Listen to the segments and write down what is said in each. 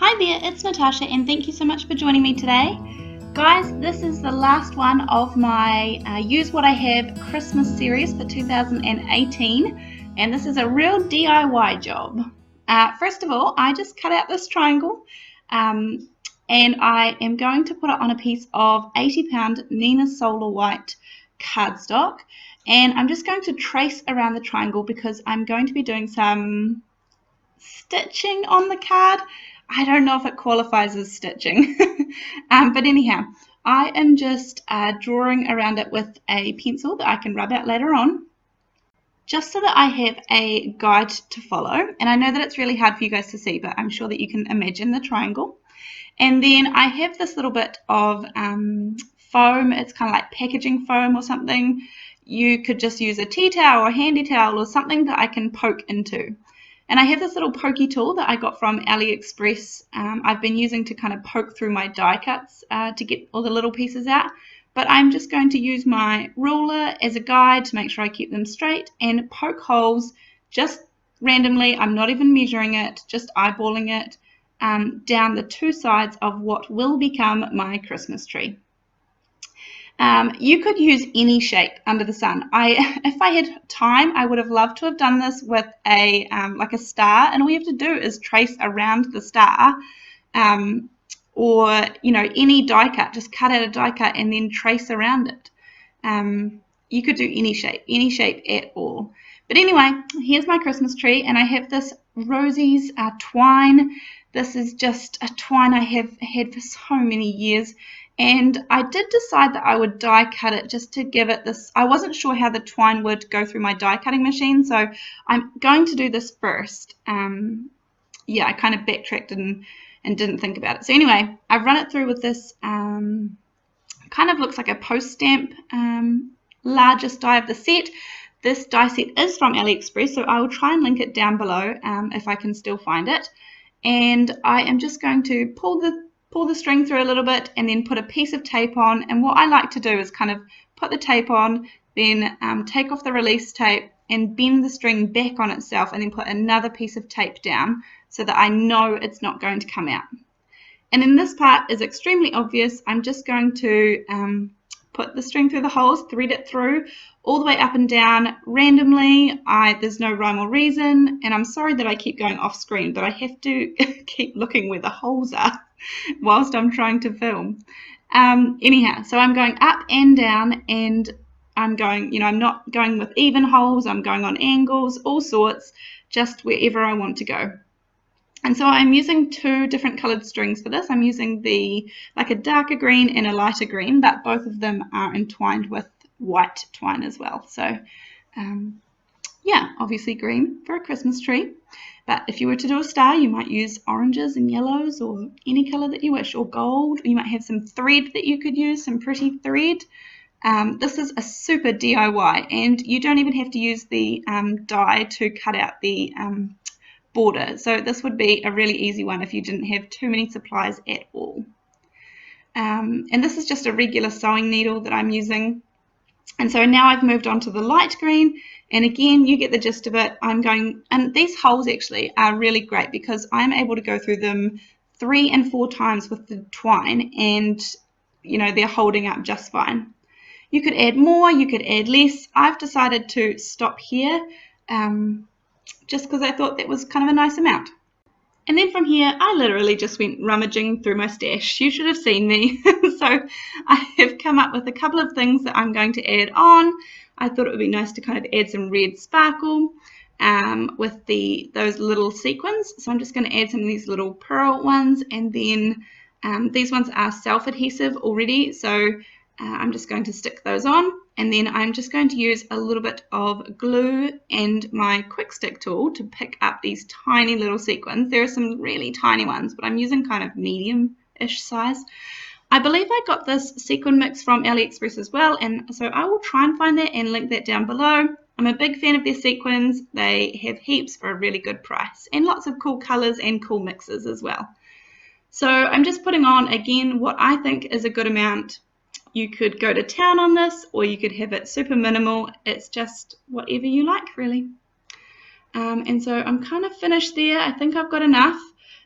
Hi there, it's Natasha and thank you so much for joining me today. Guys, this is the last one of my Use What I Have Christmas series for 2018, and this is a real DIY job. First of all, I just cut out this triangle and I am going to put it on a piece of 80-pound Nina Solar White cardstock, and I'm just going to trace around the triangle because I'm going to be doing some stitching on the card. I don't know if it qualifies as stitching, but anyhow, I am just drawing around it with a pencil that I can rub out later on, just so that I have a guide to follow. And I know that it's really hard for you guys to see, but I'm sure that you can imagine the triangle. And then I have this little bit of foam. It's kind of like packaging foam or something. You could just use a tea towel or handy towel or something that I can poke into. And I have this little pokey tool that I got from AliExpress. I've been using to kind of poke through my die cuts to get all the little pieces out. But I'm just going to use my ruler as a guide to make sure I keep them straight and poke holes just randomly. I'm not even measuring it, just eyeballing it down the two sides of what will become my Christmas tree. You could use any shape under the sun. If I had time, I would have loved to have done this with a like a star, and all you have to do is trace around the star, or any die cut. Just cut out a die cut and then trace around it. You could do any shape at all. But anyway, here's my Christmas tree, and I have this Rosie's twine. This is just a twine I have had for so many years. And I did decide that I would die cut it just to give it this. I wasn't sure how the twine would go through my die cutting machine, so I'm going to do this first. I kind of backtracked and didn't think about it. So anyway, I've run it through with this kind of looks like a post stamp largest die of the set. This die set is from AliExpress, so I will try and link it down below if I can still find it. And I am just going to pull the string through a little bit and then put a piece of tape on. And what I like to do is kind of put the tape on, then take off the release tape and bend the string back on itself, and then put another piece of tape down so that I know it's not going to come out. And then this part is extremely obvious. I'm just going to put the string through the holes, thread it through all the way up and down randomly. There's no rhyme or reason, and I'm sorry that I keep going off screen, but I have to keep looking where the holes are whilst I'm trying to film. Anyhow, so I'm going up and down, and I'm going, I'm not going with even holes, I'm going on angles, all sorts, just wherever I want to go. And so I'm using two different colored strings for this. I'm using like a darker green and a lighter green, but both of them are entwined with white twine as well. So obviously green for a Christmas tree. But if you were to do a star, you might use oranges and yellows or any color that you wish, or gold. You might have some thread that you could use, some pretty thread. This is a super DIY, and you don't even have to use the die to cut out the border. So this would be a really easy one if you didn't have too many supplies at all. And this is just a regular sewing needle that I'm using. And so now I've moved on to the light green, and again, you get the gist of it. I'm going, and these holes actually are really great because I'm able to go through them 3 and 4 times with the twine, and they're holding up just fine. You could add more, you could add less. I've decided to stop here just because I thought that was kind of a nice amount. And then from here, I literally just went rummaging through my stash. You should have seen me. So I have come up with a couple of things that I'm going to add on. I thought it would be nice to kind of add some red sparkle with those little sequins. So I'm just going to add some of these little pearl ones, and then these ones are self-adhesive already, so I'm just going to stick those on, and then I'm just going to use a little bit of glue and my quick stick tool to pick up these tiny little sequins. There are some really tiny ones, but I'm using kind of medium-ish size. I believe I got this sequin mix from AliExpress as well, and so I will try and find that and link that down below. I'm a big fan of their sequins. They have heaps for a really good price, and lots of cool colors and cool mixes as well. So I'm just putting on, again, what I think is a good amount. You could go to town on this, or you could have it super minimal. It's just whatever you like, really. And so I'm kind of finished there. I think I've got enough.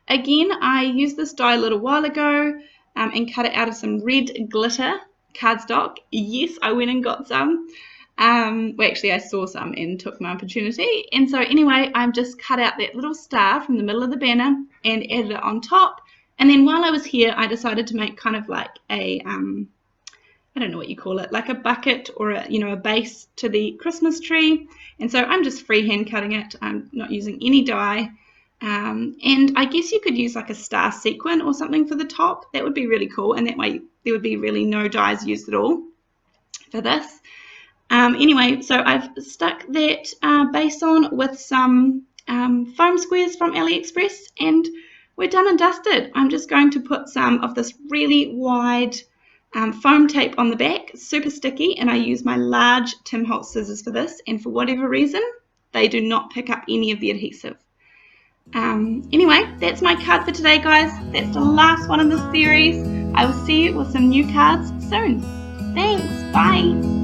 Again, I used this die a little while ago and cut it out of some red glitter cardstock. Yes, I went and got some. Well, actually, I saw some and took my opportunity. And so anyway, I've just cut out that little star from the middle of the banner and added it on top. And then while I was here, I decided to make kind of like a, I don't know what you call it, like a bucket or a base to the Christmas tree. And so I'm just freehand cutting it. I'm not using any dye. And I guess you could use like a star sequin or something for the top. That would be really cool. And that way there would be really no dyes used at all for this. Anyway, so I've stuck that base on with some foam squares from AliExpress, and we're done and dusted. I'm just going to put some of this really wide foam tape on the back, super sticky, and I use my large Tim Holtz scissors for this, and for whatever reason, they do not pick up any of the adhesive. Anyway, that's my card for today, guys. That's the last one in this series. I will see you with some new cards soon. Thanks, bye.